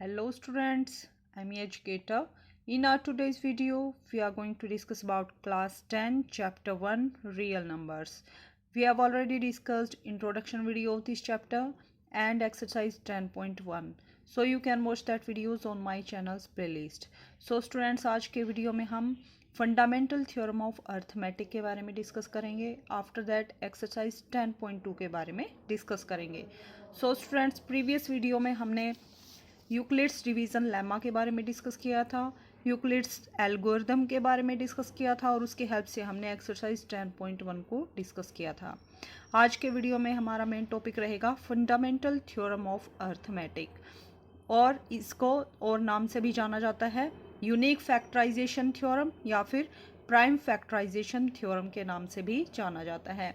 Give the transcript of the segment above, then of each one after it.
Hello students, I'm your educator. In our today's video, we are going to discuss about class 10 chapter 1 real numbers. We have already discussed introduction video of this chapter and exercise 10.1. So you can watch that videos on my channel's playlist. So students, आज के video में हम fundamental theorem of arithmetic के बारे में discuss करेंगे. After that exercise 10.2 के बारे में डिस्कस करेंगे. सो स्टूडेंट्स, प्रीवियस वीडियो में हमने यूक्लिड्स डिवीज़न लेमा के बारे में डिस्कस किया था, यूक्लिड्स एल्गोरिथम के बारे में डिस्कस किया था और उसके हेल्प से हमने एक्सरसाइज 10.1 को डिस्कस किया था. आज के वीडियो में हमारा मेन टॉपिक रहेगा फंडामेंटल थ्योरम ऑफ अर्थमेटिक, और इसको और नाम से भी जाना जाता है यूनिक फैक्टराइजेशन थ्योरम या फिर प्राइम फैक्टराइजेशन थ्योरम के नाम से भी जाना जाता है.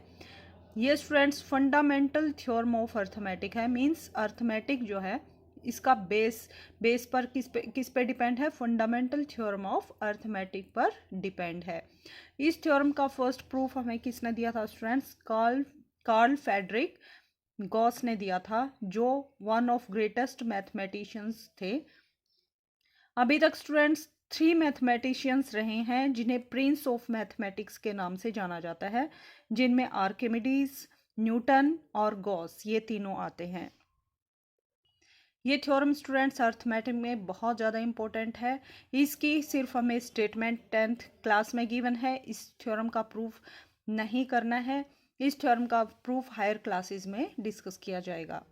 ये students fundamental theorem of arithmetic है, मीन्स अर्थमेटिक जो है इसका बेस पर किस पे डिपेंड है? फंडामेंटल थ्योरम ऑफ अर्थमेटिक पर डिपेंड है. इस थ्योरम का फर्स्ट प्रूफ हमें किसने दिया था स्टूडेंट्स? कार्ल फ्रेडरिक गॉस ने दिया था, जो वन ऑफ ग्रेटेस्ट मैथमेटिशियंस थे. अभी तक स्टूडेंट्स 3 मैथमेटिशियंस रहे हैं जिन्हें प्रिंस ऑफ मैथमेटिक्स के नाम से जाना जाता है, जिनमें आर्किमिडीज, न्यूटन और गॉस, ये तीनों आते हैं. ये थ्योरम स्टूडेंट्स अर्थमेटिक में बहुत ज़्यादा इंपॉर्टेंट है. इसकी सिर्फ हमें स्टेटमेंट 10th क्लास में गिवन है. इस थ्योरम का प्रूफ नहीं करना है. इस थ्योरम का प्रूफ हायर क्लासेस में डिस्कस किया जाएगा.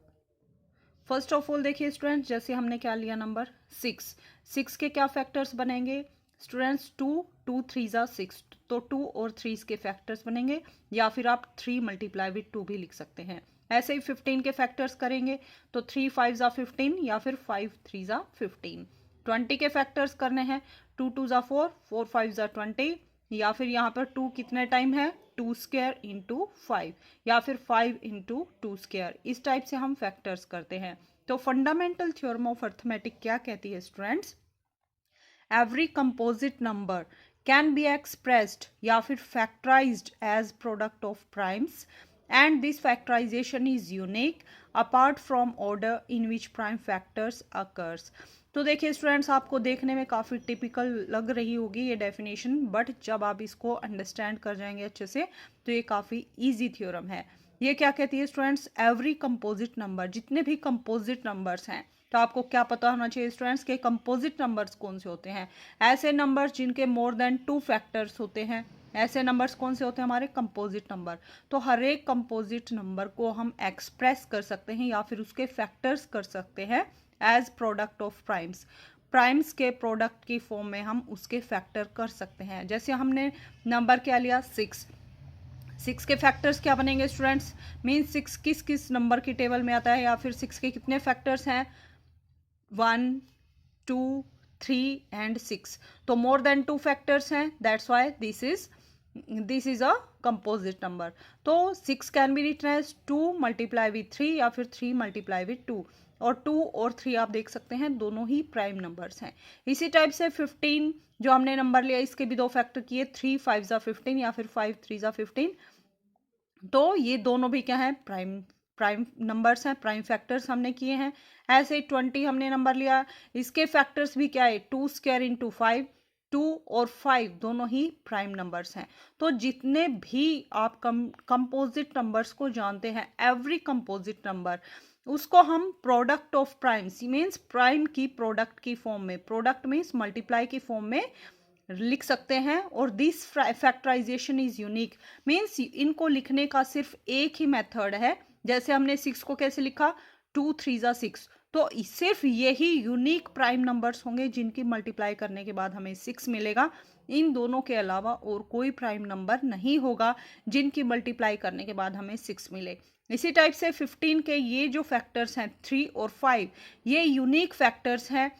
फर्स्ट ऑफ ऑल देखिए स्टूडेंट्स, जैसे हमने क्या लिया नंबर 6 के क्या फैक्टर्स बनेंगे स्टूडेंट्स? 2 3 ज़ा 6, तो 2 और 3 के फैक्टर्स बनेंगे, या फिर आप 3 मल्टीप्लाई विथ 2 भी लिख सकते हैं. ऐसे ही 15 के फैक्टर्स करेंगे तो 3 5 ज़ा 15 या फिर 5 3 ज़ा 15. 20 के फैक्टर्स करने हैं, 2 2 ज़ा 4, 4 5 ज़ा 20, या फिर यहाँ पर 2 कितने टाइम है? 2 स्क्वायर इंटू 5, या फिर 5 इंटू 2 स्क्वायर. इस टाइप से हम फैक्टर्स करते हैं. तो फंडामेंटल थ्योरम ऑफ अर्थमेटिक क्या कहती है students? Every composite number can be expressed या फिर factorised as product of primes, and this factorization is unique apart from order in which prime factors occurs. तो देखिए स्टूडेंट्स, आपको देखने में काफ़ी टिपिकल लग रही होगी ये डेफिनेशन, बट जब आप इसको अंडरस्टैंड कर जाएंगे अच्छे से तो ये काफ़ी इजी थ्योरम है. ये क्या कहती है स्टूडेंट्स? एवरी कंपोजिट नंबर, जितने भी कंपोजिट नंबर्स हैं, तो आपको क्या पता होना चाहिए स्टूडेंट्स के कंपोजिट नंबर्स कौन से होते हैं? ऐसे नंबर्स जिनके मोर देन 2 फैक्टर्स होते हैं. ऐसे नंबर्स कौन से होते हैं? हमारे कंपोजिट नंबर. तो हर एक कंपोजिट नंबर को हम एक्सप्रेस कर सकते हैं या फिर उसके फैक्टर्स कर सकते हैं as product of primes. Primes के प्रोडक्ट की फॉर्म में हम उसके फैक्टर कर सकते हैं. जैसे हमने नंबर क्या लिया? 6 के फैक्टर्स क्या बनेंगे स्टूडेंट्स? मीन 6 किस किस नंबर की टेबल में आता है, या फिर 6 के कितने फैक्टर्स हैं? 1 2 3 एंड 6. तो मोर देन 2 फैक्टर्स हैं, that's why this is a composite number. तो 6 can be written as 2 multiply with 3 या फिर 3 मल्टीप्लाई विथ 2, और 2 और 3 आप देख सकते हैं दोनों ही प्राइम नंबर्स हैं. इसी टाइप से 15 जो हमने नंबर लिया, इसके भी 2 फैक्टर किए, 3 5 ज़ा 15 या फिर 5 3 ज़ा 15. तो ये दोनों भी क्या है? प्राइम नंबर्स हैं, प्राइम फैक्टर्स हमने किए हैं. ऐसे 20 हमने नंबर लिया, इसके फैक्टर्स भी क्या है? 2 स्क्वायर इंटू 5, 2 और 5 दोनों ही प्राइम नंबर्स हैं. तो जितने भी आप कंपोजिट नंबर्स को जानते हैं, एवरी कंपोजिट नंबर, उसको हम product of primes means prime की प्रोडक्ट की फॉर्म में, प्रोडक्ट मीन्स मल्टीप्लाई की फॉर्म में लिख सकते हैं. और this factorisation is unique, means इनको लिखने का सिर्फ एक ही मेथड है. जैसे हमने 6 को कैसे लिखा? 2 3 ज़ा 6. तो सिर्फ यही यूनिक प्राइम नंबर्स होंगे जिनकी मल्टीप्लाई करने के बाद हमें 6 मिलेगा. इन दोनों के अलावा और कोई प्राइम नंबर नहीं होगा जिनकी मल्टीप्लाई करने के बाद हमें 6 मिले. इसी टाइप से 15 के ये जो फैक्टर्स हैं 3 और 5, ये यूनिक फैक्टर्स हैं,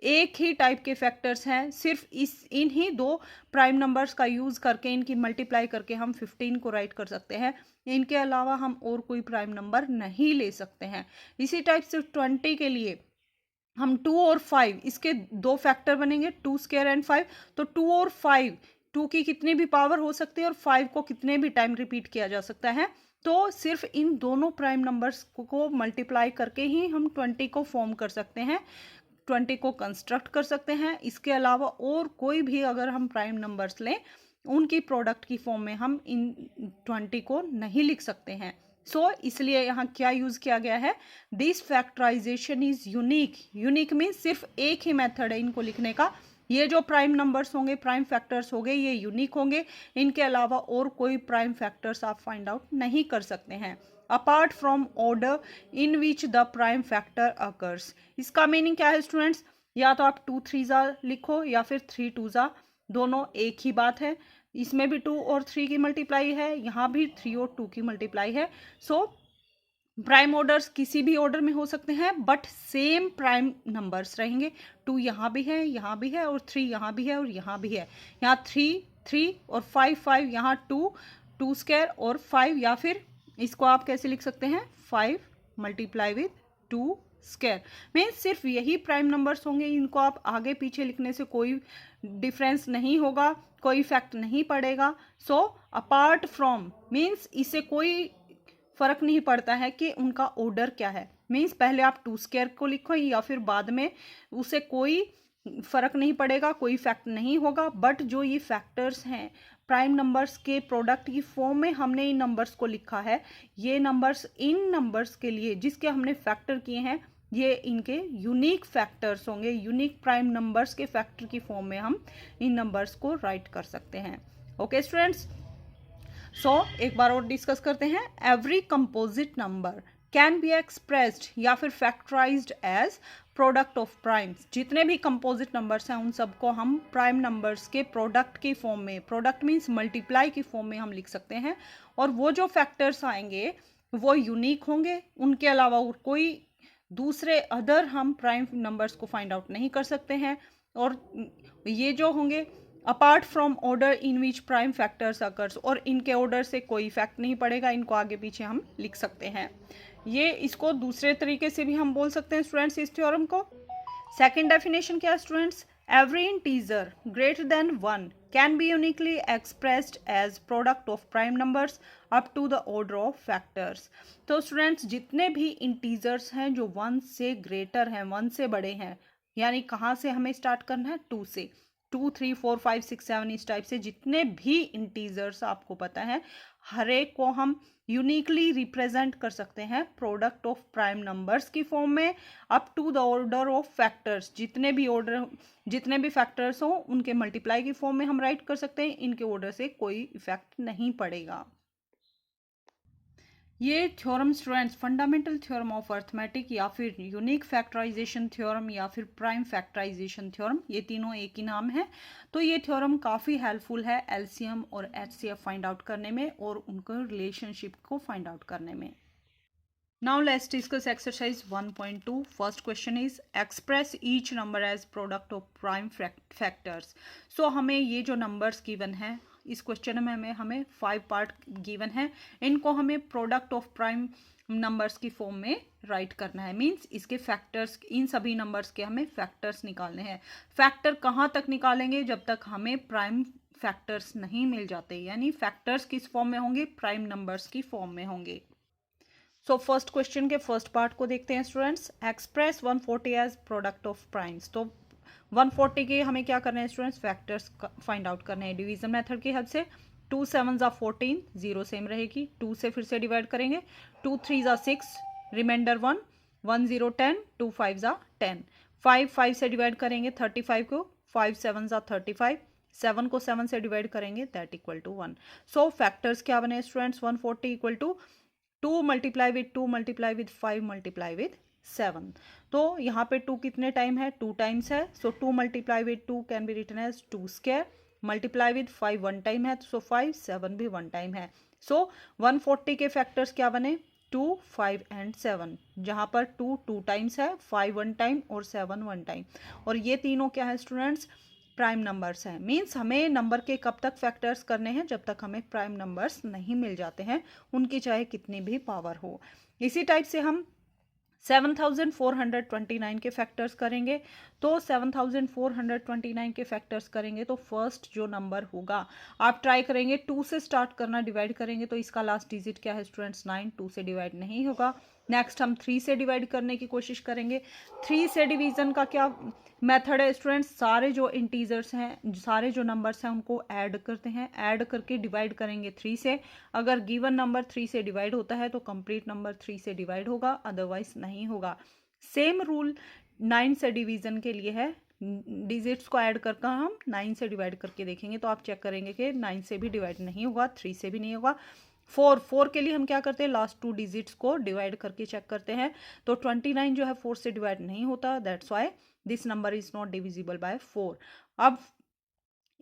एक ही टाइप के फैक्टर्स हैं. सिर्फ इन्हीं 2 प्राइम नंबर्स का यूज़ करके, इनकी मल्टीप्लाई करके हम 15 को राइट कर सकते हैं. इनके अलावा हम और कोई प्राइम नंबर नहीं ले सकते हैं. इसी टाइप से 20 के लिए हम 2 और 5, इसके 2 फैक्टर बनेंगे, 2 स्क्वायर एंड 5. तो 2 और 5, 2 की कितनी भी पावर हो सकती है और 5 को कितने भी टाइम रिपीट किया जा सकता है. तो सिर्फ इन दोनों प्राइम नंबर्स को मल्टीप्लाई करके ही हम 20 को फॉर्म कर सकते हैं. 20 को कंस्ट्रक्ट कर सकते हैं। इसके अलावा और कोई भी अगर हम प्राइम नंबर्स लें उनकी प्रोडक्ट की फॉर्म में हम इन 20 को नहीं लिख सकते हैं। इसलिए यहाँ क्या यूज किया गया है, this factorisation is unique. Unique means सिर्फ एक ही मेथड है इनको लिखने का। ये जो प्राइम नंबर्स होंगे, प्राइम फैक्टर्स होंगे, ये यूनिक होंगे। इनके अलावा और कोई प्राइम फैक्टर्स आप फाइंड आउट नहीं कर सकते हैं apart from order in which the prime factor occurs. इसका मीनिंग क्या है स्टूडेंट्स, या तो आप 2 3 लिखो या फिर 3 2, दोनों एक ही बात है। इसमें भी 2 और 3 की मल्टीप्लाई है, यहाँ भी 3 और 2 की मल्टीप्लाई है। प्राइम ऑर्डर्स किसी भी ऑर्डर में हो सकते हैं बट सेम प्राइम नंबर्स रहेंगे। 2 यहाँ भी है, यहाँ भी है, और 3 यहाँ भी है, और यहाँ भी है। यहाँ 3 3 और 5 5, यहाँ 2 2 स्क्वायर और 5, या फिर इसको आप कैसे लिख सकते हैं, 5 मल्टीप्लाई विद 2 स्क्वायर। मीन्स सिर्फ यही प्राइम नंबर्स होंगे, इनको आप आगे पीछे लिखने से कोई डिफरेंस नहीं होगा, कोई इफेक्ट नहीं पड़ेगा। अपार्ट फ्रॉम मीन्स इससे कोई फर्क नहीं पड़ता है कि उनका ऑर्डर क्या है। मीन्स पहले आप 2 स्क्वायर को लिखो या फिर बाद में, उसे कोई फर्क नहीं पड़ेगा, कोई इफेक्ट नहीं होगा। बट जो ये फैक्टर्स हैं प्राइम नंबर्स के प्रोडक्ट की फॉर्म में हमने इन नंबर्स को लिखा है, ये नंबर्स इन नंबर्स के लिए जिसके हमने फैक्टर किए हैं, ये इनके यूनिक फैक्टर्स होंगे। यूनिक प्राइम नंबर्स के फैक्टर की फॉर्म में हम इन नंबर्स को राइट कर सकते हैं। ओके स्टूडेंट्स, एक बार और डिस्कस करते हैं। Every composite number can be expressed या फिर factorised as product of primes. जितने भी कंपोजिट नंबर्स हैं उन सबको हम प्राइम नंबर्स के प्रोडक्ट की फॉर्म में, प्रोडक्ट मीन्स मल्टीप्लाई की फॉर्म में हम लिख सकते हैं। और वो जो फैक्टर्स आएंगे वो यूनिक होंगे, उनके अलावा और कोई दूसरे अदर हम प्राइम नंबर्स को फाइंड आउट नहीं कर सकते हैं। और ये जो होंगे apart from order in which prime factors occurs, और इनके ऑर्डर से कोई इफेक्ट नहीं पड़ेगा, इनको आगे पीछे हम लिख सकते हैं। ये इसको दूसरे तरीके से भी हम बोल सकते हैं स्टूडेंट्स इस थ्योरम को। सेकंड डेफिनेशन क्या है students, every integer greater than 1 can be uniquely expressed as product of prime numbers up to the order of factors. तो स्टूडेंट्स जितने भी इंटीजर्स हैं जो 1 से ग्रेटर हैं, 1 से बड़े हैं, यानी कहाँ से हमें स्टार्ट करना है, 2 से, 2 3 4 5 6 7 इस टाइप से जितने भी इंटीजर्स आपको पता है, हर एक को हम यूनिकली रिप्रेजेंट कर सकते हैं प्रोडक्ट ऑफ प्राइम नंबर्स की फॉर्म में up to the order of factors. जितने भी फैक्टर्स हों उनके मल्टीप्लाई की फॉर्म में हम राइट कर सकते हैं, इनके ऑर्डर से कोई इफेक्ट नहीं पड़ेगा। ये theorem students fundamental theorem of arithmetic या फिर यूनिक फैक्टराइजेशन थ्योरम या फिर प्राइम फैक्टराइजेशन थ्योरम, ये तीनों एक ही नाम है। तो ये थ्योरम काफ़ी हेल्पफुल है एलसीएम और एचसीएफ फाइंड आउट करने में और उनके रिलेशनशिप को फाइंड आउट करने में। Now let's discuss exercise 1.2. First question is express each number as product of prime factors. So हमें ये जो numbers given है इस क्वेश्चन में हमें 5 पार्ट गिवन है, इनको हमें प्रोडक्ट ऑफ प्राइम नंबर्स की फॉर्म में राइट करना है। मींस इसके फैक्टर्स, इन सभी नंबर्स के हमें फैक्टर्स निकालने हैं। फैक्टर कहाँ तक निकालेंगे, जब तक हमें प्राइम फैक्टर्स नहीं मिल जाते, यानी फैक्टर्स किस फॉर्म में होंगे, प्राइम नंबर्स की फॉर्म में होंगे। फर्स्ट क्वेश्चन के फर्स्ट पार्ट को देखते हैं students. Express 140 as product of primes. तो 140 के हमें क्या करना है स्टूडेंट्स, फैक्टर्स फाइंड आउट करने हैं डिवीजन मेथड की हेल्प से। 2 7 14, 0 सेम रहेगी, 2 से फिर से डिवाइड करेंगे, 2 3 6, रिमाइंडर 1, 1 0 10, 2 5 10, 5 5 से डिवाइड करेंगे 35 को, 5 7 35, 7 को 7 से डिवाइड करेंगे that equal to 1। So factors क्या बने students, 140 equal to 2 multiply with 2 multiply with 5 multiply with 7। तो यहाँ पे 2 कितने टाइम है, 2 टाइम्स है। So 2 multiply with 2 can be written as 2 square, multiply with 5 1 time है, सो 5 7 भी 1 टाइम है। सो 140 के फैक्टर्स क्या बने, 2 5 एंड 7, जहाँ पर 2 2 टाइम्स है, 5 1 टाइम और 7 1 टाइम। और ये तीनों क्या है स्टूडेंट्स, प्राइम नंबर्स हैं। मीन्स हमें नंबर के कब तक फैक्टर्स करने हैं, जब तक हमें प्राइम नंबर्स नहीं मिल जाते हैं, उनकी चाहे कितनी भी पावर हो। इसी टाइप से हम 7429 के फैक्टर्स करेंगे। तो 7429 के फैक्टर्स करेंगे तो फर्स्ट जो नंबर होगा, आप ट्राई करेंगे 2 से स्टार्ट करना, डिवाइड करेंगे तो इसका लास्ट डिजिट क्या है स्टूडेंट्स, 9, 2 से डिवाइड नहीं होगा। नेक्स्ट हम 3 से डिवाइड करने की कोशिश करेंगे। 3 से डिवीज़न का क्या मेथड है स्टूडेंट्स, सारे जो इंटीजर्स हैं, सारे जो नंबर्स हैं उनको ऐड करते हैं, ऐड करके डिवाइड करेंगे 3 से। अगर गिवन नंबर 3 से डिवाइड होता है तो कंप्लीट नंबर 3 से डिवाइड होगा, अदरवाइज नहीं होगा। सेम रूल 9 से डिवीज़न के लिए है। डिजिट्स को ऐड करके हम 9 से डिवाइड करके देखेंगे तो आप चेक करेंगे कि 9 से भी डिवाइड नहीं होगा, 3 से भी नहीं होगा। 4 के लिए हम क्या करते हैं, लास्ट 2 डिजिट्स को डिवाइड करके चेक करते हैं। तो 29 जो है 4 से डिवाइड नहीं होता, that's why this number is not divisible by 4। अब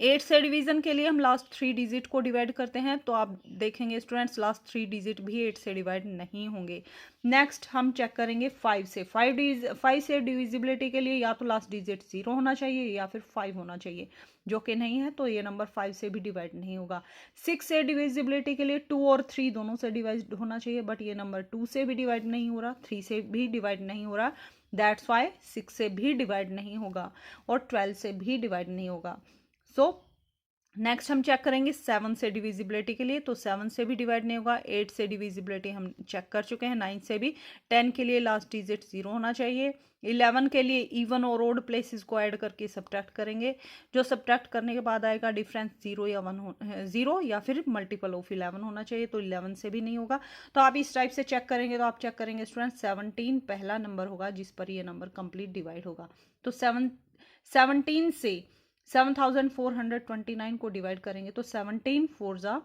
8 से डिवीजन के लिए हम लास्ट 3 डिजिट को डिवाइड करते हैं, तो आप देखेंगे स्टूडेंट्स लास्ट 3 डिजिट भी 8 से डिवाइड नहीं होंगे। नेक्स्ट हम चेक करेंगे 5 से। 5 से डिविजिबिलिटी के लिए या तो लास्ट डिजिट 0 होना चाहिए या फिर 5 होना चाहिए, जो कि नहीं है, तो ये नंबर 5 से भी डिवाइड नहीं होगा। 6 से डिविजिबिलिटी के लिए 2 और 3 दोनों से डिवाइड होना चाहिए, बट ये नंबर 2 से भी डिवाइड नहीं हो रहा, 3 से भी डिवाइड नहीं हो रहा, दैट्स वाई 6 से भी डिवाइड नहीं होगा और 12 से भी डिवाइड नहीं होगा। सो नेक्स्ट हम चेक करेंगे 7 से डिविजिबिलिटी के लिए, तो 7 से भी डिवाइड नहीं होगा। 8 से डिविजिबिलिटी हम चेक कर चुके हैं, 9 से भी। 10 के लिए लास्ट डिजिट 0 होना चाहिए। 11 के लिए इवन और ओड प्लेसेस को ऐड करके सब्ट्रैक्ट करेंगे, जो सब्ट्रैक्ट करने के बाद आएगा डिफरेंस 0 या 1 0 या फिर मल्टीपल ऑफ 11 होना चाहिए, तो 11 से भी नहीं होगा। तो आप इस टाइप से चेक करेंगे, तो आप चेक करेंगे स्टूडेंट 17 पहला नंबर होगा जिस पर ये नंबर कंप्लीट डिवाइड होगा। तो 17 से 7429 को डिवाइड करेंगे तो 17 4 जा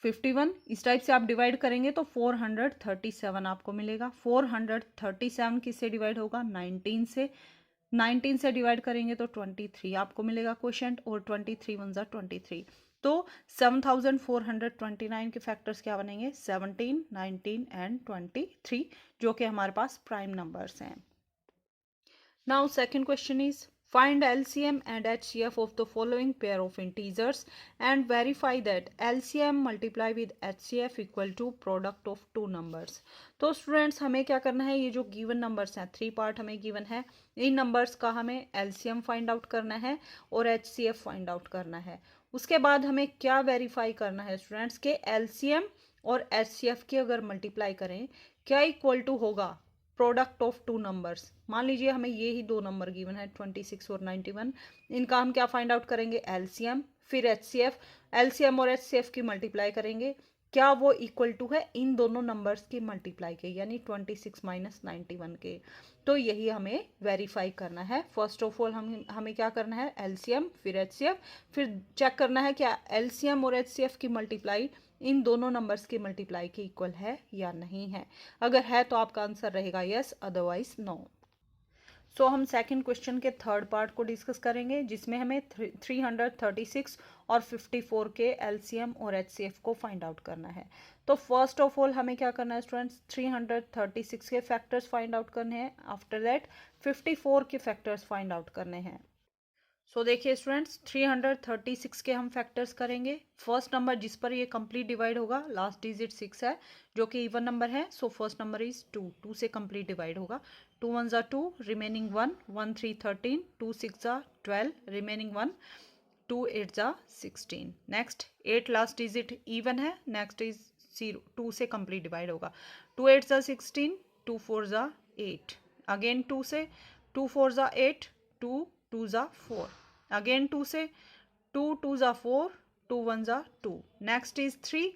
51, इस टाइप से आप डिवाइड करेंगे तो 437 आपको मिलेगा। 437 किससे डिवाइड होगा, 19 से। 19 से डिवाइड करेंगे तो 23 आपको मिलेगा क्वोशंट, और 23 1 जा 23। तो 7429 के फैक्टर्स क्या बनेंगे, 17, 19 एंड 23, जो कि हमारे पास प्राइम नंबर्स हैं। Now second question is find LCM and HCF of the following pair of integers and verify that LCM multiply with HCF equal to product of two numbers। तो students हमें क्या करना है, ये जो गिवन नंबर्स हैं 3 part हमें given है, इन नंबर्स का हमें LCM फाइंड आउट करना है और HCF फाइंड आउट करना है। उसके बाद हमें क्या वेरीफाई करना है स्टूडेंट्स के LCM और HCF की अगर मल्टीप्लाई करें क्या इक्वल टू होगा प्रोडक्ट ऑफ टू नंबर्स। मान लीजिए हमें ये ही दो नंबर गिवन है 26 और 91, इनका हम क्या फाइंड आउट करेंगे, एलसीएम, फिर एचसीएफ। एलसीएम और एचसीएफ की मल्टीप्लाई करेंगे, क्या वो इक्वल टू है इन दोनों नंबर्स की मल्टीप्लाई के, यानी 26 माइनस 91 के। तो यही हमें वेरीफाई करना है। फर्स्ट ऑफ ऑल हमें क्या करना है, एलसीएम फिर एचसीएफ, फिर चेक करना है क्या एलसीएम और एचसीएफ की मल्टीप्लाई इन दोनों नंबर्स की मल्टीप्लाई के इक्वल है या नहीं है। अगर है तो आपका आंसर रहेगा यस, अदरवाइज नो। सो हम सेकंड क्वेश्चन के थर्ड पार्ट को डिस्कस करेंगे, जिसमें हमें 336 और 54 के एलसीएम और एचसीएफ को फाइंड आउट करना है। तो फर्स्ट ऑफ ऑल हमें क्या करना है स्टूडेंट्स, 336 के फैक्टर्स फाइंड आउट करने हैं, आफ्टर दैट 54 के फैक्टर्स फाइंड आउट करने हैं। सो देखिए स्टूडेंट्स 336 के हम फैक्टर्स करेंगे। फर्स्ट नंबर जिस पर ये कंप्लीट डिवाइड होगा, लास्ट डिजिट 6 है जो कि इवन नंबर है, सो फर्स्ट नंबर इज 2, 2 से कंप्लीट डिवाइड होगा। 2 1 जा 2, रिमेनिंग 1, 1 3 13, 2 6 जा 12, रिमेनिंग 1, 2 8 जा 16। नेक्स्ट 8 लास्ट डिजिट इवन है, नेक्स्ट इज 0, 2 से कंप्लीट डिवाइड होगा। 2 8 जा 16, 2 4 जा 8, अगेन 2 से, 2 4 जा 8, 2 2 जा 4, अगेन 2 से, 2 2 जा 4, 2 1 जा 2, नेक्स्ट इज 3,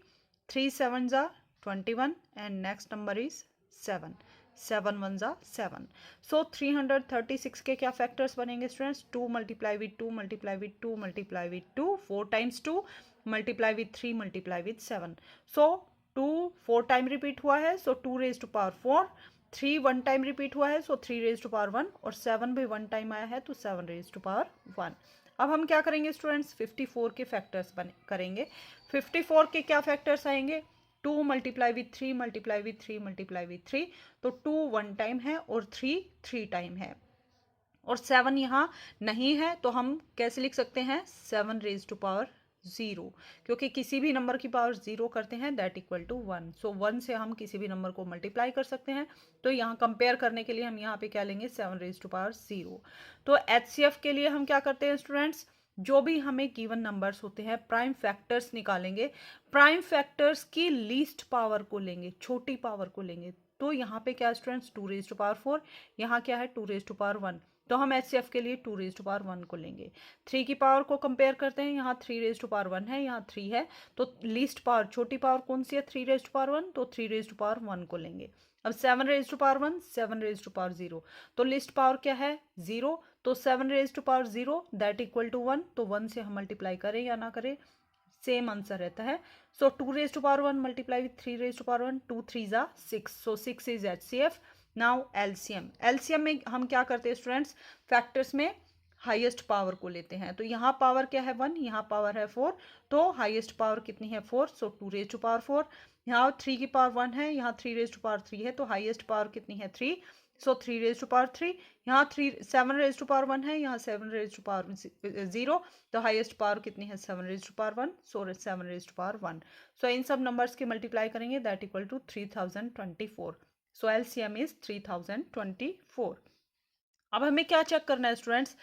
3 7 जा 21 एंड नेक्स्ट नंबर इज 7, 7 1 जा 7। सो 336 के क्या फैक्टर्स बनेंगे students, 2 multiply with 2 multiply with 2 multiply with 2, 4 times 2 multiply with 3 multiply with 7। So 2 4 time repeat हुआ है, so 2 raise to power 4, 3 1 time repeat हुआ है, सो 3 रेज टू पावर 1, और 7 भी 1 टाइम आया है तो 7 रेज टू पावर 1। अब हम क्या करेंगे स्टूडेंट्स, 54 के फैक्टर्स करेंगे। 54 के क्या फैक्टर्स आएंगे, 2 multiply with 3 multiply with 3 multiply with 3, तो 2 1 टाइम है और 3 3 टाइम है, और 7 यहाँ नहीं है, तो हम कैसे लिख सकते हैं, 7 रेज टू पावर 0, क्योंकि किसी भी नंबर की पावर 0 करते हैं दैट इक्वल टू 1। सो 1 से हम किसी भी नंबर को मल्टीप्लाई कर सकते हैं, तो यहाँ कंपेयर करने के लिए हम यहाँ पे क्या लेंगे, 7 रेज टू पावर 0। तो एचसीएफ के लिए हम क्या करते हैं स्टूडेंट्स, जो भी हमें गिवन नंबर्स होते हैं प्राइम फैक्टर्स निकालेंगे, प्राइम फैक्टर्स की लीस्ट पावर को लेंगे, छोटी पावर को लेंगे। तो यहाँ पे क्या स्टूडेंट्स 2⁴, यहाँ क्या है 2⁴ तो हम एचसीएफ के लिए 2⁴ को लेंगे। 3 की पावर को कंपेयर करते हैं, यहाँ 3⁴ है, यहाँ 3 है, तो लीस्ट पावर छोटी पावर कौन सी है 3⁴ तो 3⁴ को लेंगे। अब 7⁴ 7⁴ तो लिस्ट पावर क्या है 0, तो 7⁴ दैट इक्वल टू 1, तो 1 से हम मल्टीप्लाई करें या ना करें सेम आंसर रहता है। सो 2⁴ मल्टीप्लाई विथ 3⁴, 2 3 जा 6, सो 6 is HCF. Now LCM, LCM में हम क्या करते हैं स्टूडेंट्स, फैक्टर्स में हाईएस्ट पावर को लेते हैं। तो यहाँ पावर क्या है 1, यहाँ पावर है 4, तो हाईएस्ट पावर कितनी है 4, सो 2⁴। यहाँ 3 की पावर 1 है, यहाँ 3⁴ है, तो हाईएस्ट पावर कितनी है 3, सो 3⁴। यहाँ 7⁴ है, यहाँ 7⁴0, तो हाईएस्ट पावर कितनी है 7⁴1, सो 7⁴1। सो इन सब नंबर्स की मल्टीप्लाई करेंगे that equal to 3024। So LCM is 3024। अब हमें क्या चेक करना है स्टूडेंट्स,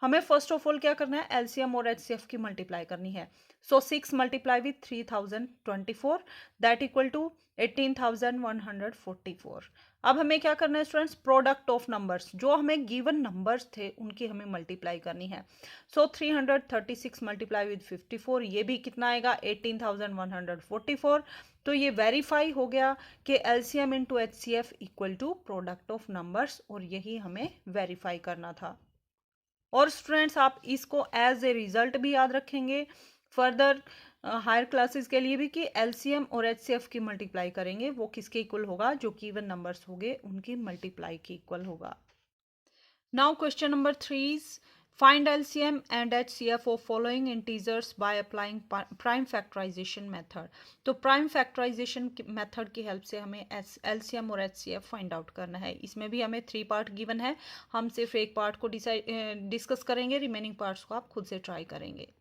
हमें फर्स्ट ऑफ ऑल क्या करना है एलसीएम और एचसीएफ की मल्टीप्लाई करनी है। So 6 multiply with 3024 that equal to 18,144। अब हमें क्या करना है स्टूडेंट्स, प्रोडक्ट ऑफ नंबर्स, जो हमें गिवन नंबर्स थे उनकी हमें मल्टीप्लाई करनी है। सो 336 मल्टीप्लाई विथ 54, ये भी कितना आएगा 18,144। तो ये वेरीफाई हो गया कि LCM into HCF equal to product of numbers, और यही हमें वेरीफाई करना था। और स्टूडेंट्स आप इसको एज ए रिजल्ट भी याद रखेंगे फर्दर हायर क्लासेस के लिए भी, कि एलसीएम और एचसीएफ की मल्टीप्लाई करेंगे वो किसके इक्वल होगा, जो गिवन नंबर्स होंगे उनकी मल्टीप्लाई के इक्वल होगा। Now question number 3 is find LCM and HCF of following integers by applying prime factorisation method. तो प्राइम फैक्टराइजेशन मेथड की हेल्प से हमें एलसीएम और एचसीएफ फाइंड आउट करना है। इसमें भी हमें 3 पार्ट गिवन है, हम सिर्फ एक पार्ट को डिस्कस करेंगे, रिमेनिंग पार्ट्स को आप खुद से ट्राई करेंगे।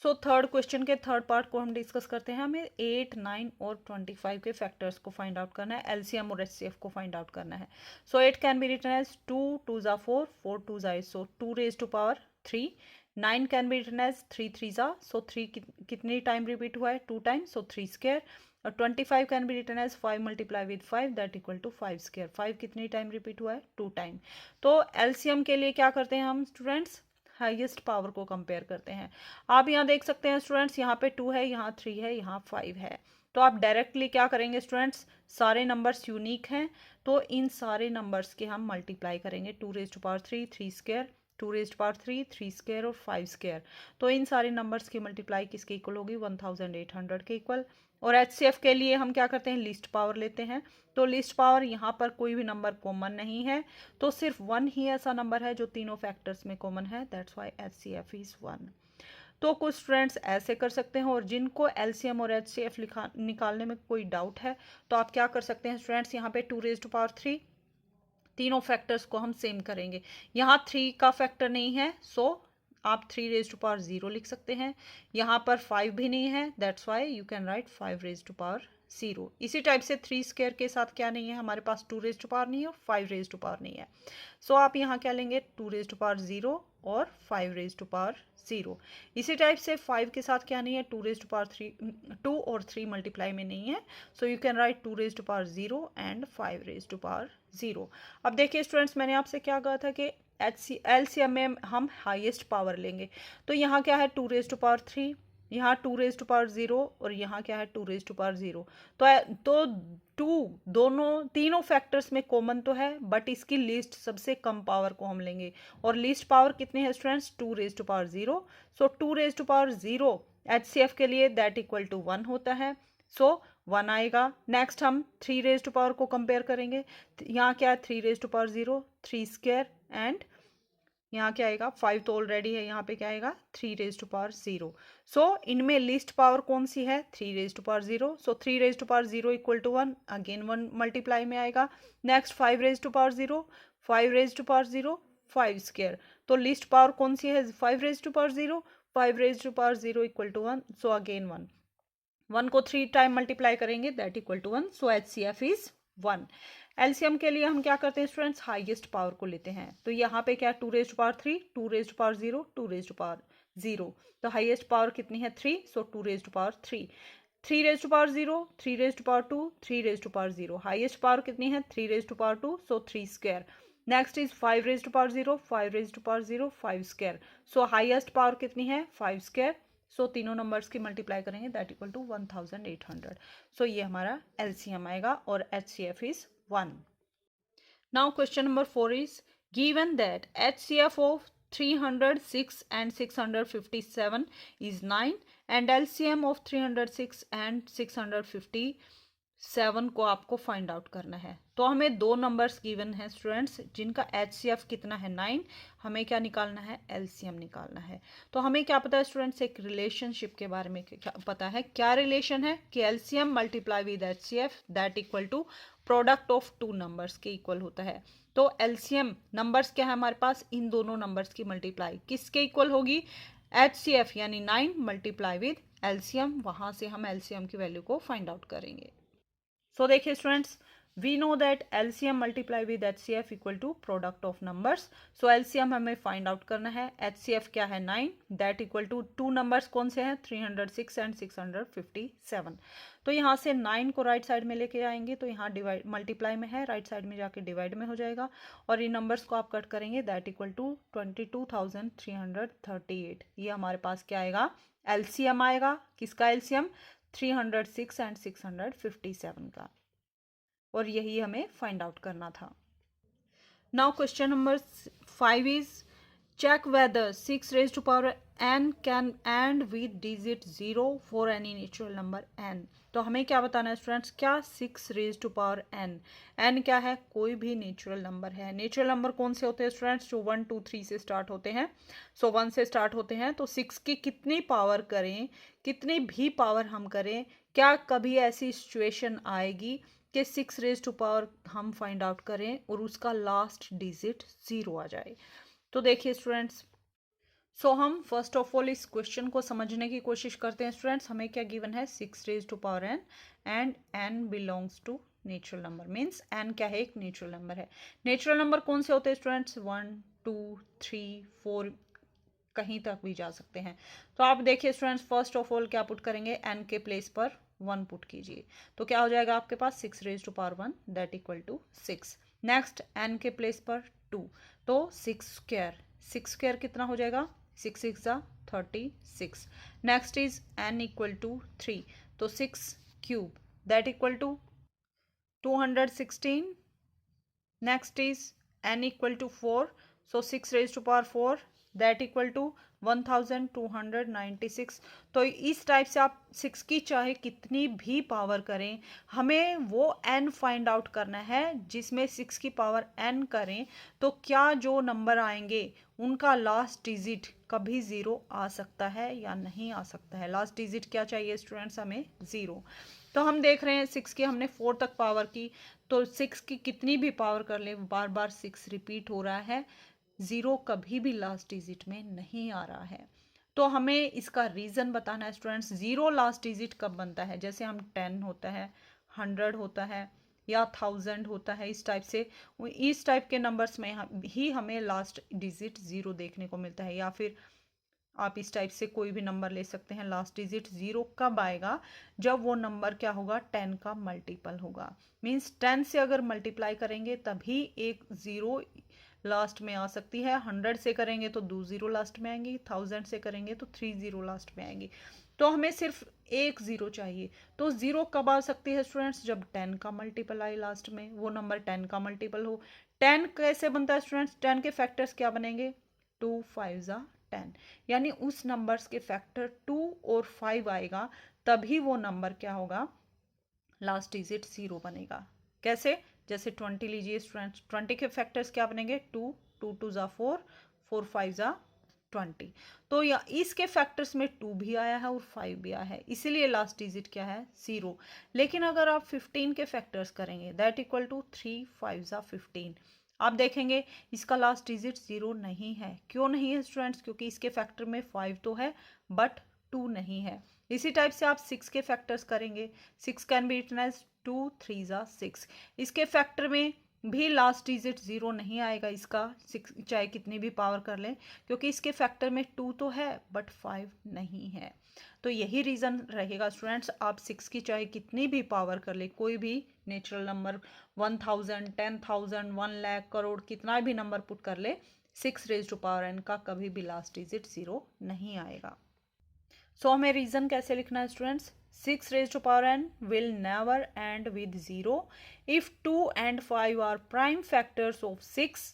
सो थर्ड क्वेश्चन के थर्ड पार्ट को हम डिस्कस करते हैं। हमें 8, 9 और 25 के फैक्टर्स को फाइंड आउट करना है, एलसीएम और एचसीएफ को फाइंड आउट करना है। सो 8 कैन बी रिटन एज 2 2 जा 4, 4 2 जा 8, सो 2⁻3। 9 कैन बी रिटन एज 3 3 जा, सो 3 कितनी टाइम रिपीट हुआ है 2 टाइम, सो 3 स्क्वायर। और 25 can be written as 5 multiply with 5 that equal to 5 square. 5 कितनी टाइम रिपीट हुआ है 2 टाइम। तो एलसीएम के लिए क्या करते हैं हम स्टूडेंट्स, हाईएस्ट पावर को कंपेयर करते हैं। आप यहाँ देख सकते हैं स्टूडेंट्स, यहाँ पे 2 है, यहाँ 3 है, यहाँ 5 है, तो आप डायरेक्टली क्या करेंगे स्टूडेंट्स, सारे नंबर्स यूनिक हैं, तो इन सारे नंबर्स के हम मल्टीप्लाई करेंगे 2⁻3 3 स्क्वायर, 2⁻3 3 स्क्वायर और 5 स्क्वायर। तो इन सारे नंबर्स की मल्टीप्लाई किसके इक्वल होगी 1800 के इक्वल। और एचसीएफ के लिए हम क्या करते हैं, लिस्ट पावर लेते हैं। तो लिस्ट पावर यहाँ पर कोई भी नंबर कॉमन नहीं है, तो सिर्फ 1 ही ऐसा नंबर है जो तीनों फैक्टर्स में कॉमन है, दैट्स व्हाई एचसीएफ इज 1। तो कुछ स्टूडेंट्स ऐसे कर सकते हैं, और जिनको एलसीएम और एचसीएफ निकालने में कोई डाउट है तो आप क्या कर सकते हैं स्टूडेंट्स, यहाँ पे 2⁻3 तीनों फैक्टर्स को हम सेम करेंगे। यहाँ 3 का फैक्टर नहीं है, सो आप 3⁻0 लिख सकते हैं। यहाँ पर 5 भी नहीं है, that's why you can write 5⁻0। इसी टाइप से 3 स्क्वायर के साथ क्या नहीं है, हमारे पास 2⁻ नहीं है और 5⁻ नहीं है। सो आप यहाँ क्या लेंगे 2⁻0 और 5⁻0। इसी टाइप से 5 के साथ क्या नहीं है 2⁻3, 2 और 3 मल्टीप्लाई में नहीं है, so you can write 2⁻0 and 5⁻0। अब देखिए स्टूडेंट्स, मैंने आपसे क्या कहा था कि एलसीएम में हम हाईएस्ट पावर लेंगे। तो यहाँ क्या है 2⁻3, यहाँ 2⁻0 और यहाँ क्या है 2⁻0। तो 2 दोनों तीनों फैक्टर्स में कॉमन तो है, बट इसकी लीस्ट सबसे कम पावर को हम लेंगे, और लीस्ट पावर कितनी है स्टूडेंट्स 2⁻0। सो 2⁻0 एचसीएफ के लिए दैट इक्वल टू 1 होता है, सो 1 आएगा। नेक्स्ट हम 3 पावर को कंपेयर करेंगे, यहाँ क्या है 3⁻0 3 स्क्वायर, एंड यहाँ क्या आएगा 5 तो ऑलरेडी है, यहाँ पे क्या आएगा 3⁻0। सो इनमें लिस्ट पावर कौन सी है 3⁻0, सो 3⁻0 इक्वल टू 1, अगेन 1 मल्टीप्लाई में आएगा। नेक्स्ट 5⁻0, 5⁻0 5 स्क्वायर, तो लिस्ट पावर कौन सी है 5⁻0, 5⁻0 इक्वल टू 1, सो अगेन 1 को 3 टाइम मल्टीप्लाई करेंगे that equal to 1, so HCF is 1। LCM के लिए हम क्या करते हैं स्टूडेंट्स, हाईएस्ट पावर को लेते हैं। तो यहाँ पे क्या 2⁻3, 2⁻0, 2⁻0, तो हाईएस्ट पावर कितनी है 3, सो 2⁻3, 3⁻0, 3⁻2, 3⁻0, हाईएस्ट पावर कितनी है 3⁻2, सो 3 square. Next is 5⁻0, 5⁻0, 5 square, so highest power कितनी है 5 स्क्वायर। सो तीनों नंबर्स की मल्टीप्लाई करेंगे दैट इक्वल टू 1800। सो ये हमारा एलसीएम आएगा और HCF is 1। Now question number 4 is given that HCF of 306 and 657 is 9 and LCM of 306 and 657 को आपको फाइंड आउट करना है। तो हमें दो नंबर्स गिवन है स्टूडेंट्स जिनका एचसीएफ कितना है 9, हमें क्या निकालना है एलसीएम निकालना है। तो हमें क्या पता है स्टूडेंट्स, एक रिलेशनशिप के बारे में क्या पता है, क्या रिलेशन है कि LCM multiply with HCF that equal to product of two numbers के इक्वल होता है। तो एलसीएम नंबर्स क्या है हमारे पास, इन दोनों नंबर्स की मल्टीप्लाई किसके इक्वल होगी, एचसीएफ यानी 9 मल्टीप्लाई विद एलसीएम, वहां से हम एलसीएम की वैल्यू को फाइंड आउट करेंगे। सो देखिए students, we know that LCM multiply with HCF equal to product of numbers. So LCM हमें फाइंड आउट करना है, एचसीएफ क्या है 9 that equal to two numbers कौन से हैं 306 एंड 657। तो यहाँ से 9 को राइट साइड में लेके आएंगे तो यहाँ डिवाइड मल्टीप्लाई में है, राइट साइड में जाके डिवाइड में हो जाएगा और इन नंबर्स को आप कट करेंगे दैट इक्वल टू 22,338। ये हमारे पास क्या आएगा, एलसीएम आएगा। किसका एलसीएम, 306 एंड 657 का, और यही हमें फाइंड आउट करना था। Now question number 5 is check whether 6 raised to power n can end with digit 0 for any natural number n। तो हमें क्या बताना है स्टूडेंट्स, क्या 6 raised to power n, n क्या है, कोई भी नेचुरल नंबर है। नेचुरल नंबर कौन से होते हैं स्टूडेंट्स, जो 1 2 3 से स्टार्ट होते हैं। सो 1 से स्टार्ट होते हैं तो 6 की कितनी पावर करें, कितनी भी पावर हम करें, क्या कभी ऐसी सिचुएशन आएगी कि 6 raised to power हम फाइंड आउट करें और उसका लास्ट डिजिट 0 आ जाए। तो देखिए स्टूडेंट्स, सो हम फर्स्ट ऑफ ऑल इस क्वेश्चन को समझने की कोशिश करते हैं स्टूडेंट्स। हमें क्या गिवन है 6 raised to power n and n belongs to natural number, means n क्या है, एक नेचुरल नंबर है। नेचुरल नंबर कौन से होते हैं स्टूडेंट्स, 1 2 3 4 कहीं तक भी जा सकते हैं। तो आप देखिए स्टूडेंट्स, फर्स्ट ऑफ ऑल क्या पुट करेंगे, n के प्लेस पर 1 पुट कीजिए तो क्या हो जाएगा आपके पास 6 raised to power 1 that equal to 6। Next n के प्लेस पर 2 तो 6 स्क्वायर, 6 स्क्वायर कितना हो जाएगा 6 6 36। Next is n equal to 3 तो 6 cube that equal to 216। Next is n equal to 4 so 6 raised to power 4 that equal to 1296। तो इस type से आप 6 की चाहे कितनी भी पावर करें, हमें वो n फाइंड आउट करना है जिसमें 6 की पावर n करें तो क्या जो नंबर आएंगे उनका लास्ट डिजिट कभी 0 आ सकता है या नहीं आ सकता है। लास्ट डिजिट क्या चाहिए स्टूडेंट्स, हमें 0। तो हम देख रहे हैं 6 की हमने 4 तक पावर की, तो 6 की कितनी भी पावर कर ले बार बार 6 रिपीट हो रहा है, 0 कभी भी लास्ट डिजिट में नहीं आ रहा है। तो हमें इसका रीज़न बताना है स्टूडेंट्स, 0 लास्ट डिजिट कब बनता है, जैसे हम 10 होता है, 100 होता है या 1000 होता है, इस टाइप के नंबर्स में ही हमें लास्ट डिजिट 0 देखने को मिलता है। या फिर आप इस टाइप से कोई भी नंबर ले सकते हैं, लास्ट डिजिट 0 कब आएगा, जब वो नंबर क्या होगा 10 का मल्टीपल होगा। मीन्स 10 से अगर मल्टीप्लाई करेंगे तभी एक 0 लास्ट में आ सकती है, 100 से करेंगे तो 2 0 लास्ट में आएंगी, 1000 से करेंगे तो 3 0 लास्ट में आएंगी। तो हमें सिर्फ एक 0 चाहिए। तो 0 कब आ सकती है स्टूडेंट्स, जब 10 का मल्टीपल आए लास्ट में, वो नंबर 10 का मल्टीपल हो। 10 कैसे बनता है स्टूडेंट्स, 10 के फैक्टर्स क्या बनेंगे, 2 5 10, यानी उस नंबर्स के फैक्टर 2 और 5 आएगा तभी वो नंबर क्या होगा, लास्ट डिजिट 0 बनेगा। कैसे, जैसे 20 लीजिए स्टूडेंट्स, 20 के फैक्टर्स क्या बनेंगे 2 2 2 4 4 5 20। तो या इसके फैक्टर्स में 2 भी आया है और 5 भी आया है, इसीलिए लास्ट डिजिट क्या है 0। लेकिन अगर आप 15 के फैक्टर्स करेंगे दैट इक्वल टू 3 5 15, आप देखेंगे इसका लास्ट डिजिट 0 नहीं है। क्यों नहीं है स्टूडेंट्स, क्योंकि इसके फैक्टर में 5 तो है बट 2 नहीं है। इसी टाइप से आप 6 के फैक्टर्स करेंगे. 6 कैन बी रिटन एज 2 3 जा 6. इसके फैक्टर में भी लास्ट डिजिट 0 नहीं आएगा इसका, 6 चाहे कितनी भी पावर कर लें, क्योंकि इसके फैक्टर में 2 तो है बट 5 नहीं है. तो यही रीज़न रहेगा स्टूडेंट्स, आप 6 की चाहे कितनी भी पावर कर ले, कोई भी नेचुरल नंबर 1000 10,000 1 लाख करोड़ कितना भी नंबर पुट कर ले, 6 रेज टू पावर n का कभी भी लास्ट डिजिट 0 नहीं आएगा. सो हमें रीज़न कैसे लिखना है students, 6 raised to power n will never end with 0 if 2 and 5 are prime factors of 6.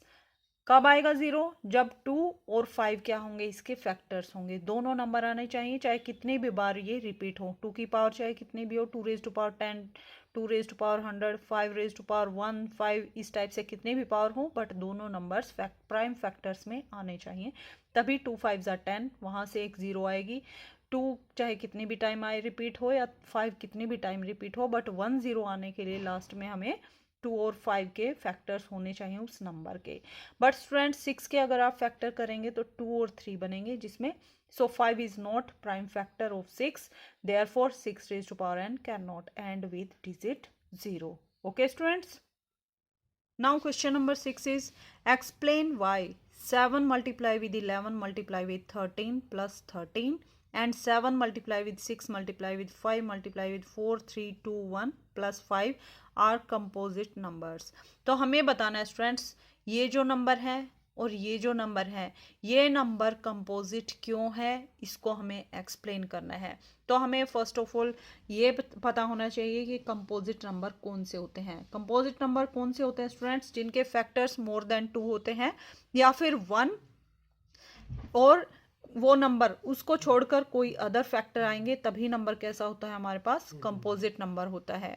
कब आएगा 0, जब 2 और 5 क्या होंगे, इसके फैक्टर्स होंगे. दोनों नंबर आने चाहिए चाहे कितनी भी बार ये रिपीट हो. 2 की पावर चाहे कितनी भी हो, 2 raised to power 10, 2 raised to power 100, 5 raised to power 1, 5, इस टाइप से कितने भी पावर हो, बट दोनों नंबर्स प्राइम फैक्टर्स में आने चाहिए. तभी 2 5 जा 10, वहाँ से एक 0 आएगी. 2 चाहे कितनी भी टाइम आए रिपीट हो, या 5 कितनी भी टाइम रिपीट हो, बट 1 0 आने के लिए लास्ट में हमें 2 और 5 के फैक्टर्स होने चाहिए उस नंबर के. बट स्टूडेंट 6 के अगर आप फैक्टर करेंगे तो 2 और 3 बनेंगे, जिसमें so 5 is not prime factor of 6, therefore 6 raise to power n can not end with digit 0. Okay students, now question number 6 is explain why 7 multiply with 11 multiply with 13 plus 13 and 7 multiply with 6 multiply with 5 multiply with 4 3 2 1 plus 5 are composite numbers. तो हमें बताना है students, ये जो number है और ये जो नंबर है, ये नंबर कंपोजिट क्यों है, इसको हमें एक्सप्लेन करना है. तो हमें फर्स्ट ऑफ ऑल ये पता होना चाहिए कि कंपोजिट नंबर कौन से होते हैं. कंपोजिट नंबर कौन से होते हैं स्टूडेंट्स, जिनके फैक्टर्स मोर देन 2 होते हैं, या फिर 1 और वो नंबर उसको छोड़कर कोई अदर फैक्टर आएंगे, तभी नंबर कैसा होता है, हमारे पास कंपोजिट नंबर होता है.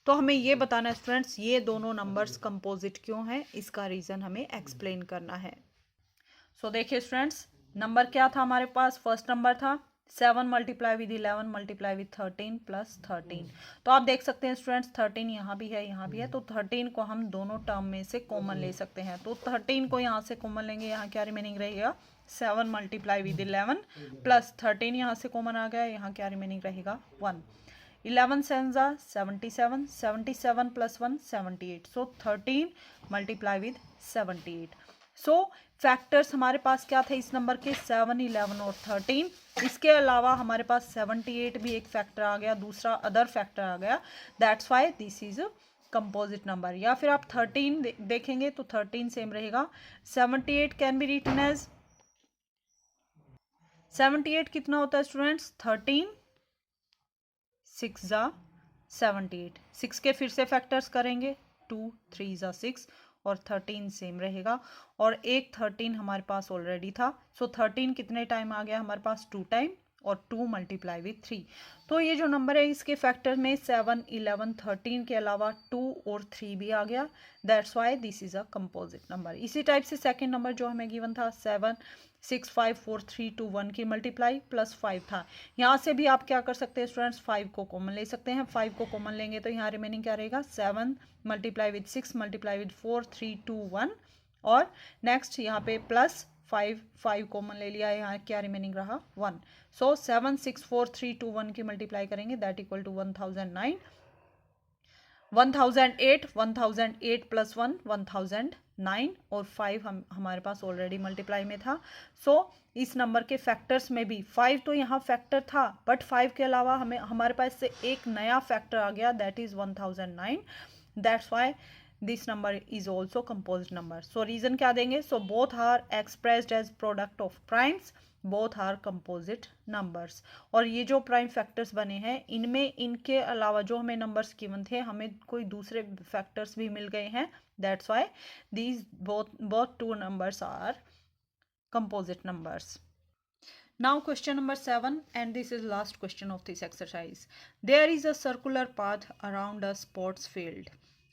तो हमें ये बताना है स्टूडेंट्स, ये दोनों नंबर्स कंपोजिट क्यों हैं, इसका रीज़न हमें एक्सप्लेन करना है. सो देखिए स्टूडेंट्स, नंबर क्या था हमारे पास, फर्स्ट नंबर था 7 multiply with 11 multiply with 13 plus 13. तो आप देख सकते हैं स्टूडेंट्स, 13 यहाँ भी है यहाँ भी है, तो 13 को हम दोनों टर्म में से कॉमन ले सकते हैं. तो 13 को यहाँ से कॉमन लेंगे, यहाँ क्या रिमेनिंग रहेगा, 7 मल्टीप्लाई विद 11 प्लस 13 यहाँ से कॉमन आ गया, यहाँ क्या रिमेनिंग रहेगा 1. 11 7 जा 77, 77 plus 1 78, so 13 multiply with 78. So factors हमारे पास क्या थे इस नंबर के, 7 11 और 13. इसके अलावा हमारे पास 78 भी एक फैक्टर आ गया, दूसरा अदर फैक्टर आ गया, that's why this is composite number. या फिर आप 13 देखेंगे तो 13 सेम रहेगा. 78 कैन बी रिटन एज, 78 कितना होता है स्टूडेंट्स, 13 6 जा 78. 6 के फिर से फैक्टर्स करेंगे, 2 3 जा 6 और 13 सेम रहेगा, और एक 13 हमारे पास ऑलरेडी था. सो 13 कितने टाइम आ गया हमारे पास, 2 टाइम, और 2 मल्टीप्लाई विथ 3. तो ये जो नंबर है इसके फैक्टर में 7 11 13 के अलावा 2 और 3 भी आ गया, that's why this is a composite number. इसी टाइप से सेकंड नंबर जो हमें गिवन था 7 6 5 4 3 2 1 की मल्टीप्लाई प्लस 5 था. यहाँ से भी आप क्या कर सकते हैं स्टूडेंट्स, 5 को कॉमन ले सकते हैं. 5 को कॉमन लेंगे तो यहाँ रिमेनिंग क्या रहेगा, 7 मल्टीप्लाई विद 6 मल्टीप्लाई विद 4 3 2 1, और नेक्स्ट यहाँ पे प्लस 5 कॉमन ले लिया, यहाँ क्या रिमेनिंग रहा 1. सो 7 6 4 3 2 1 की मल्टीप्लाई करेंगे, दैट इक्वल टू 1009, 1008 प्लस 1 1009, और 5 हमारे पास ऑलरेडी मल्टीप्लाई में था. सो इस नंबर के फैक्टर्स में भी 5 तो यहाँ फैक्टर था, बट 5 के अलावा हमारे पास से एक नया फैक्टर आ गया, that is 1009. That's why this number is also composite number. So reason क्या देंगे, so both are expressed as product of primes, both are composite numbers. और ये जो प्राइम फैक्टर्स बने हैं, इनमें इनके अलावा जो हमें नंबर्स गिवन थे, हमें कोई दूसरे फैक्टर्स भी मिल गए हैं, that's why these both two numbers are composite numbers. Now question number 7, and this is last question of this exercise. There is a circular path around a sports field.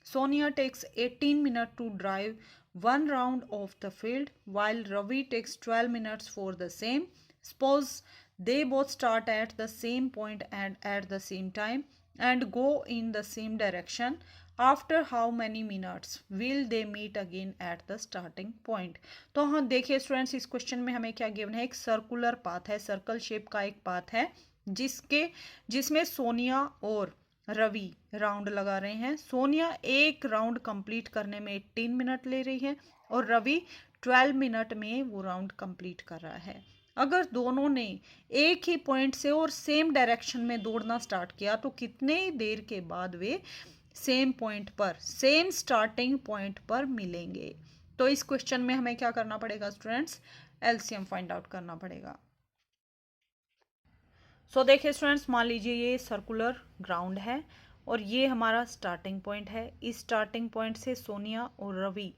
Sonia takes 18 minutes to drive one round of the field, while Ravi takes 12 minutes for the same. Suppose they both start at the same point and at the same time and go in the same direction. After how many minutes will they meet again at the starting point. तो हाँ देखिए students, इस question में हमें क्या given है, एक circular path है, सर्कल शेप का एक पाथ है जिसमें सोनिया और रवि राउंड लगा रहे हैं। सोनिया एक राउंड कंप्लीट करने में 18 मिनट ले रही है और रवि 12 मिनट में वो राउंड कंप्लीट कर रहा है। अगर दोनों ने एक ही पॉइंट से और सेम डायरेक्शन में दौड़ना स्टार्ट किया तो कितने देर के बाद वे सेम पॉइंट पर, सेम स्टार्टिंग पॉइंट पर मिलेंगे। तो इस क्वेश्चन में हमें क्या करना पड़ेगा स्टूडेंट्स, एलसीएम फाइंड आउट करना पड़ेगा। सो देखिए स्टूडेंट्स, मान लीजिए ये सर्कुलर ग्राउंड है और ये हमारा स्टार्टिंग पॉइंट है। इस स्टार्टिंग पॉइंट से सोनिया और रवि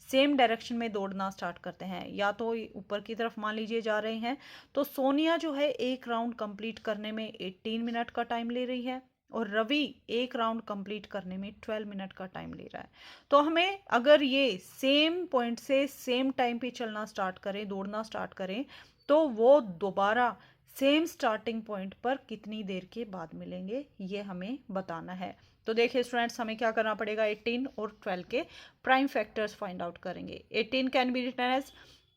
सेम डायरेक्शन में दौड़ना स्टार्ट करते हैं, या तो ऊपर की तरफ मान लीजिए जा रहे हैं। तो सोनिया जो है एक राउंड कंप्लीट करने में 18 मिनट का टाइम ले रही है और रवि एक राउंड कंप्लीट करने में 12 मिनट का टाइम ले रहा है। तो हमें अगर ये सेम पॉइंट से सेम टाइम पे चलना स्टार्ट करें, दौड़ना स्टार्ट करें, तो वो दोबारा सेम स्टार्टिंग पॉइंट पर कितनी देर के बाद मिलेंगे, ये हमें बताना है। तो देखिए स्टूडेंट्स, हमें क्या करना पड़ेगा, 18 और 12 के प्राइम फैक्टर्स फाइंड आउट करेंगे। 18 कैन बी रिटन एज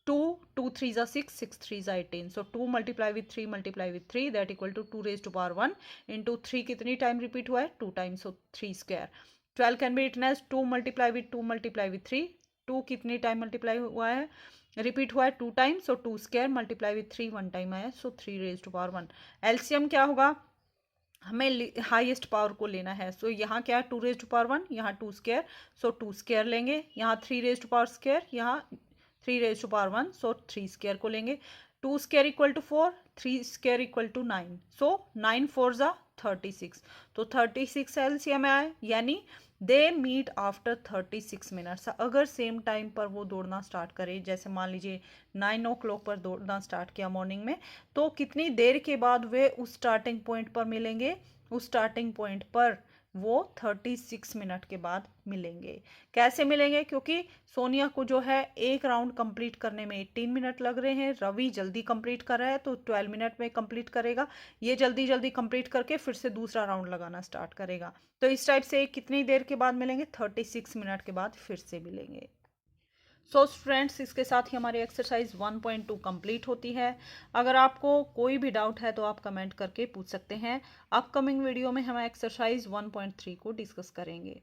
2, 2 3 जा 6, 6 3 जा 18। So 2 multiply with 3 multiply with 3 that equal to 2 raise to power 1 into 3 कितनी टाइम रिपीट हुआ है, 2 times, so 3 square. 12 can be written as 2 multiply with 2 multiply with 3, 2 कितनी time multiply हुआ है, repeat हुआ है 2 times, so 2 square multiply with 3 1 time आया, सो 3 raise to power 1। LCM क्या होगा, हमें हाईएस्ट पावर को लेना है। सो यहाँ क्या है, 2 रेज टू पावर 1, यहाँ 2 स्क्वायर, सो 2 स्क्वायर लेंगे। यहाँ 3 रेज टू पावर स्क्वायर, यहाँ 3 raise to power 1, so 3 square को लेंगे। 2 square equal to 4, 3 square equal to 9, so 9 4 जा 36। तो 36 एलसीएम में आए, यानी दे मीट आफ्टर 36 मिनट्स। अगर सेम टाइम पर वो दौड़ना स्टार्ट करे, जैसे मान लीजिए 9 ओ क्लॉक पर दौड़ना स्टार्ट किया मॉर्निंग में, तो कितनी देर के बाद वे उस स्टार्टिंग पॉइंट पर मिलेंगे, उस स्टार्टिंग पॉइंट पर वो 36 मिनट के बाद मिलेंगे। कैसे मिलेंगे, क्योंकि सोनिया को जो है एक राउंड कंप्लीट करने में 18 मिनट लग रहे हैं, रवि जल्दी कंप्लीट कर रहा है तो 12 मिनट में कंप्लीट करेगा। ये जल्दी जल्दी कंप्लीट करके फिर से दूसरा राउंड लगाना स्टार्ट करेगा। तो इस टाइप से कितनी देर के बाद मिलेंगे, 36 मिनट के बाद फिर से मिलेंगे। सो स्टूडेंट्स, इसके साथ ही हमारी एक्सरसाइज 1.2 कंप्लीट होती है। अगर आपको कोई भी डाउट है तो आप कमेंट करके पूछ सकते हैं। अपकमिंग वीडियो में हम एक्सरसाइज 1.3 को डिस्कस करेंगे।